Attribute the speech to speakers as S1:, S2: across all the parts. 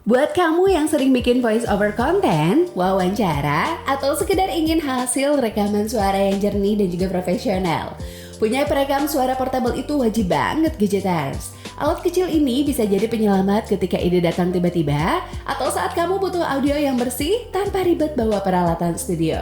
S1: Buat kamu yang sering bikin voice over content, wawancara, atau sekedar ingin hasil rekaman suara yang jernih dan juga profesional, punya perekam suara portable itu wajib banget Gadgeters. Alat kecil ini bisa jadi penyelamat ketika ide datang tiba-tiba atau saat kamu butuh audio yang bersih tanpa ribet bawa peralatan studio.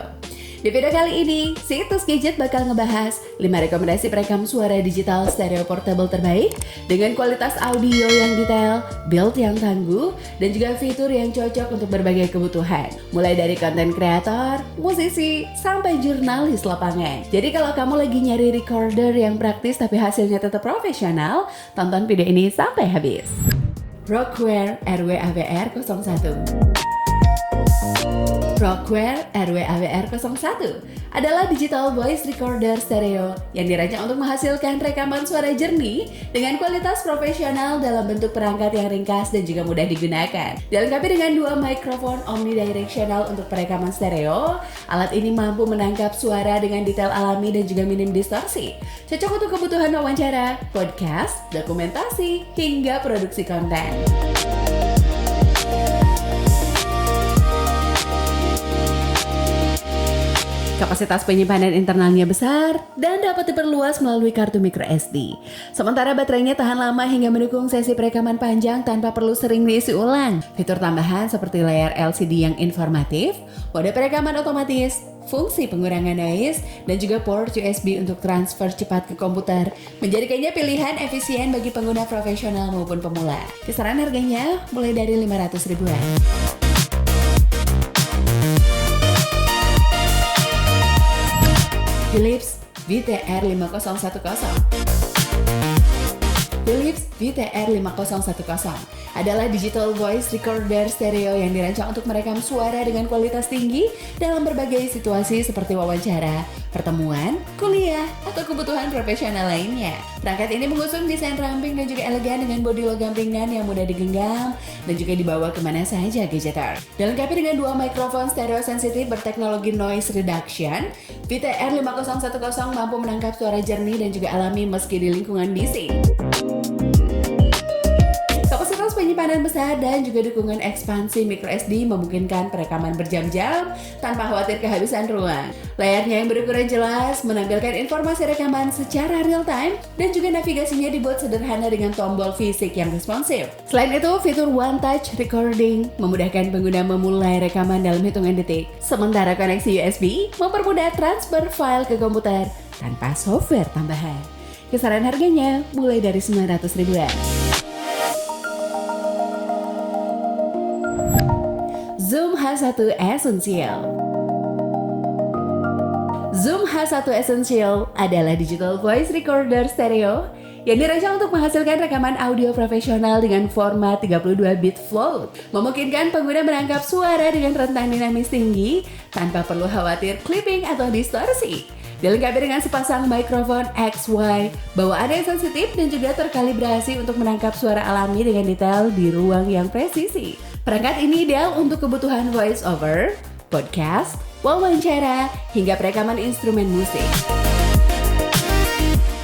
S1: Di video kali ini, Situs Gadget bakal ngebahas 5 rekomendasi perekam suara digital stereo portable terbaik dengan kualitas audio yang detail, build yang tangguh, dan juga fitur yang cocok untuk berbagai kebutuhan. Mulai dari konten kreator, musisi, sampai jurnalis lapangan. Jadi kalau kamu lagi nyari recorder yang praktis tapi hasilnya tetap profesional, tonton video ini sampai habis. Rockware RW-AWR 01. Rockware RW-AWR 01 adalah digital voice recorder stereo yang dirancang untuk menghasilkan rekaman suara jernih dengan kualitas profesional dalam bentuk perangkat yang ringkas dan juga mudah digunakan. Dilengkapi dengan 2 mikrofon omnidirectional untuk perekaman stereo, alat ini mampu menangkap suara dengan detail alami dan juga minim distorsi. Cocok untuk kebutuhan wawancara, podcast, dokumentasi, hingga produksi konten. Kapasitas penyimpanan internalnya besar dan dapat diperluas melalui kartu microSD. Sementara baterainya tahan lama hingga mendukung sesi perekaman panjang tanpa perlu sering diisi ulang. Fitur tambahan seperti layar LCD yang informatif, mode perekaman otomatis, fungsi pengurangan noise, dan juga port USB untuk transfer cepat ke komputer menjadikannya pilihan efisien bagi pengguna profesional maupun pemula. Kisaran harganya mulai dari 500 ribuan. Philips VTR 5010. Philips VTR 5010 adalah digital voice recorder stereo yang dirancang untuk merekam suara dengan kualitas tinggi dalam berbagai situasi seperti wawancara, pertemuan, kuliah, atau kebutuhan profesional lainnya. Perangkat ini mengusung desain ramping dan juga elegan dengan bodi logam ringan yang mudah digenggam dan juga dibawa kemana saja Gadgeter. Dilengkapi dengan 2 mikrofon stereo sensitif berteknologi noise reduction, VTR 5010 mampu menangkap suara jernih dan juga alami meski di lingkungan bising. Kapasitas penyimpanan besar dan juga dukungan ekspansi microSD memungkinkan perekaman berjam-jam tanpa khawatir kehabisan ruang. Layarnya yang berukuran jelas menampilkan informasi rekaman secara real time dan juga navigasinya dibuat sederhana dengan tombol fisik yang responsif. Selain itu, fitur One Touch Recording memudahkan pengguna memulai rekaman dalam hitungan detik. Sementara koneksi USB mempermudah transfer file ke komputer tanpa software tambahan. Kisaran harganya mulai dari 900 ribuan. Zoom H1 Essential. Zoom H1 Essential adalah digital voice recorder stereo yang dirancang untuk menghasilkan rekaman audio profesional dengan format 32-bit float. Memungkinkan pengguna menangkap suara dengan rentang dinamis tinggi tanpa perlu khawatir clipping atau distorsi. Dilengkapi dengan sepasang mikrofon XY, bawaan yang sensitif dan juga terkalibrasi untuk menangkap suara alami dengan detail di ruang yang presisi. Perangkat ini ideal untuk kebutuhan voice over, podcast, wawancara, hingga perekaman instrumen musik.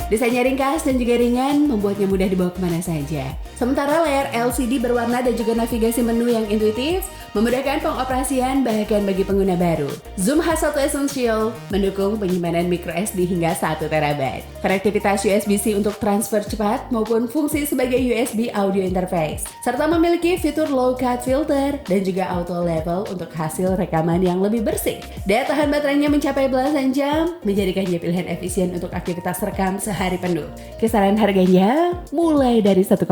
S1: Desainnya ringkas dan juga ringan, membuatnya mudah dibawa kemana saja. Sementara layar LCD berwarna dan juga navigasi menu yang intuitif memudahkan pengoperasian bahkan bagi pengguna baru. Zoom H1 Essential mendukung penyimpanan microSD hingga 1 TB. Konektivitas USB-C untuk transfer cepat maupun fungsi sebagai USB audio interface. Serta memiliki fitur low cut filter dan juga auto level untuk hasil rekaman yang lebih bersih. Daya tahan baterainya mencapai belasan jam, menjadikannya pilihan efisien untuk aktivitas rekam sehari penuh. Kisaran harganya mulai dari 1,9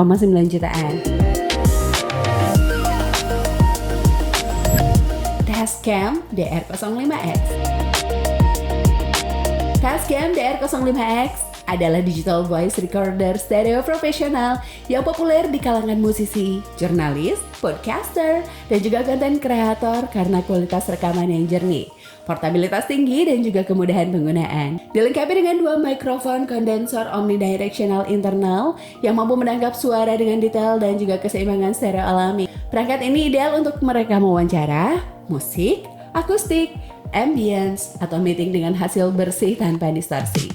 S1: jutaan. Tascam DR05X. Tascam DR05X adalah digital voice recorder stereo profesional yang populer di kalangan musisi, jurnalis, podcaster, dan juga konten kreator karena kualitas rekaman yang jernih, portabilitas tinggi, dan juga kemudahan penggunaan. Dilengkapi dengan 2 mikrofon kondensor omnidirectional internal yang mampu menangkap suara dengan detail dan juga keseimbangan stereo alami. Perangkat ini ideal untuk merekam wawancara, musik, akustik, ambience, atau meeting dengan hasil bersih tanpa distorsi.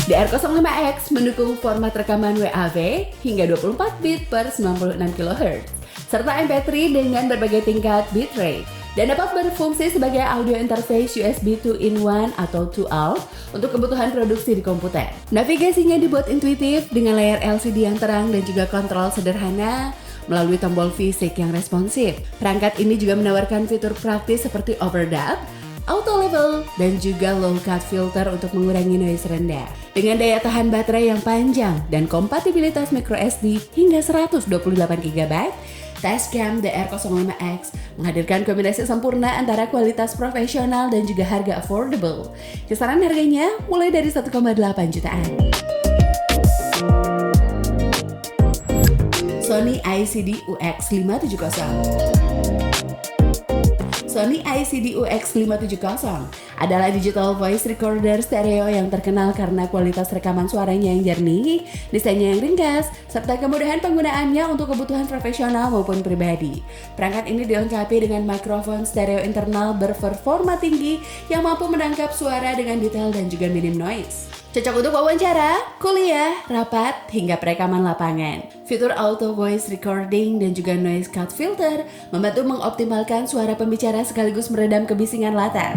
S1: DR05X mendukung format rekaman WAV hingga 24 bit per 96 kHz. serta MP3 dengan berbagai tingkat bitrate. Dan dapat berfungsi sebagai audio interface USB 2-in-1 atau 2-out untuk kebutuhan produksi di komputer. Navigasinya dibuat intuitif dengan layar LCD yang terang dan juga kontrol sederhana melalui tombol fisik yang responsif. Perangkat ini juga menawarkan fitur praktis seperti overdub, auto level, dan juga low cut filter untuk mengurangi noise rendah. Dengan daya tahan baterai yang panjang dan kompatibilitas microSD hingga 128GB, Tascam DR05X menghadirkan kombinasi sempurna antara kualitas profesional dan juga harga affordable. Kisaran harganya mulai dari 1,8 jutaan. Sony ICD UX570. Sony ICD UX570 adalah digital voice recorder stereo yang terkenal karena kualitas rekaman suaranya yang jernih, desainnya yang ringkas, serta kemudahan penggunaannya untuk kebutuhan profesional maupun pribadi. Perangkat ini dilengkapi dengan mikrofon stereo internal berperforma tinggi yang mampu menangkap suara dengan detail dan juga minim noise. Cocok untuk wawancara, kuliah, rapat, hingga perekaman lapangan. Fitur auto voice recording dan juga noise cut filter membantu mengoptimalkan suara pembicara sekaligus meredam kebisingan latar.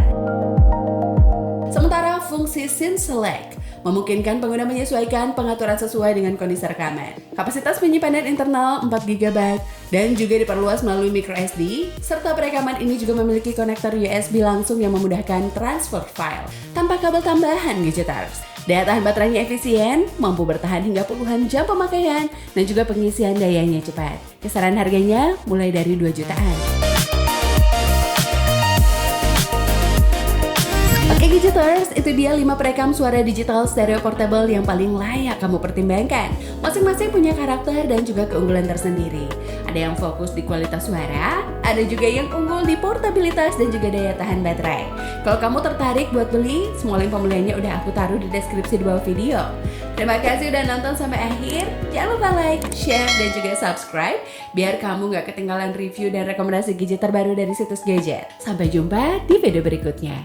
S1: Sementara fungsi Scene Select memungkinkan pengguna menyesuaikan pengaturan sesuai dengan kondisi rekaman. Kapasitas penyimpanan internal 4GB dan juga diperluas melalui microSD, serta perekaman ini juga memiliki konektor USB langsung yang memudahkan transfer file tanpa kabel tambahan Gadgeters. Daya tahan baterainya efisien, mampu bertahan hingga puluhan jam pemakaian, dan juga pengisian dayanya cepat. Kisaran harganya mulai dari 2 jutaan. Oke Gadgeters, itu dia 5 perekam suara digital stereo portable yang paling layak kamu pertimbangkan. Masing-masing punya karakter dan juga keunggulan tersendiri. Ada yang fokus di kualitas suara, ada juga yang unggul di portabilitas dan juga daya tahan baterai. Kalau kamu tertarik buat beli, semua link pembeliannya udah aku taruh di deskripsi di bawah video. Terima kasih udah nonton sampai akhir. Jangan lupa like, share, dan juga subscribe biar kamu gak ketinggalan review dan rekomendasi gadget terbaru dari situs gadget. Sampai jumpa di video berikutnya.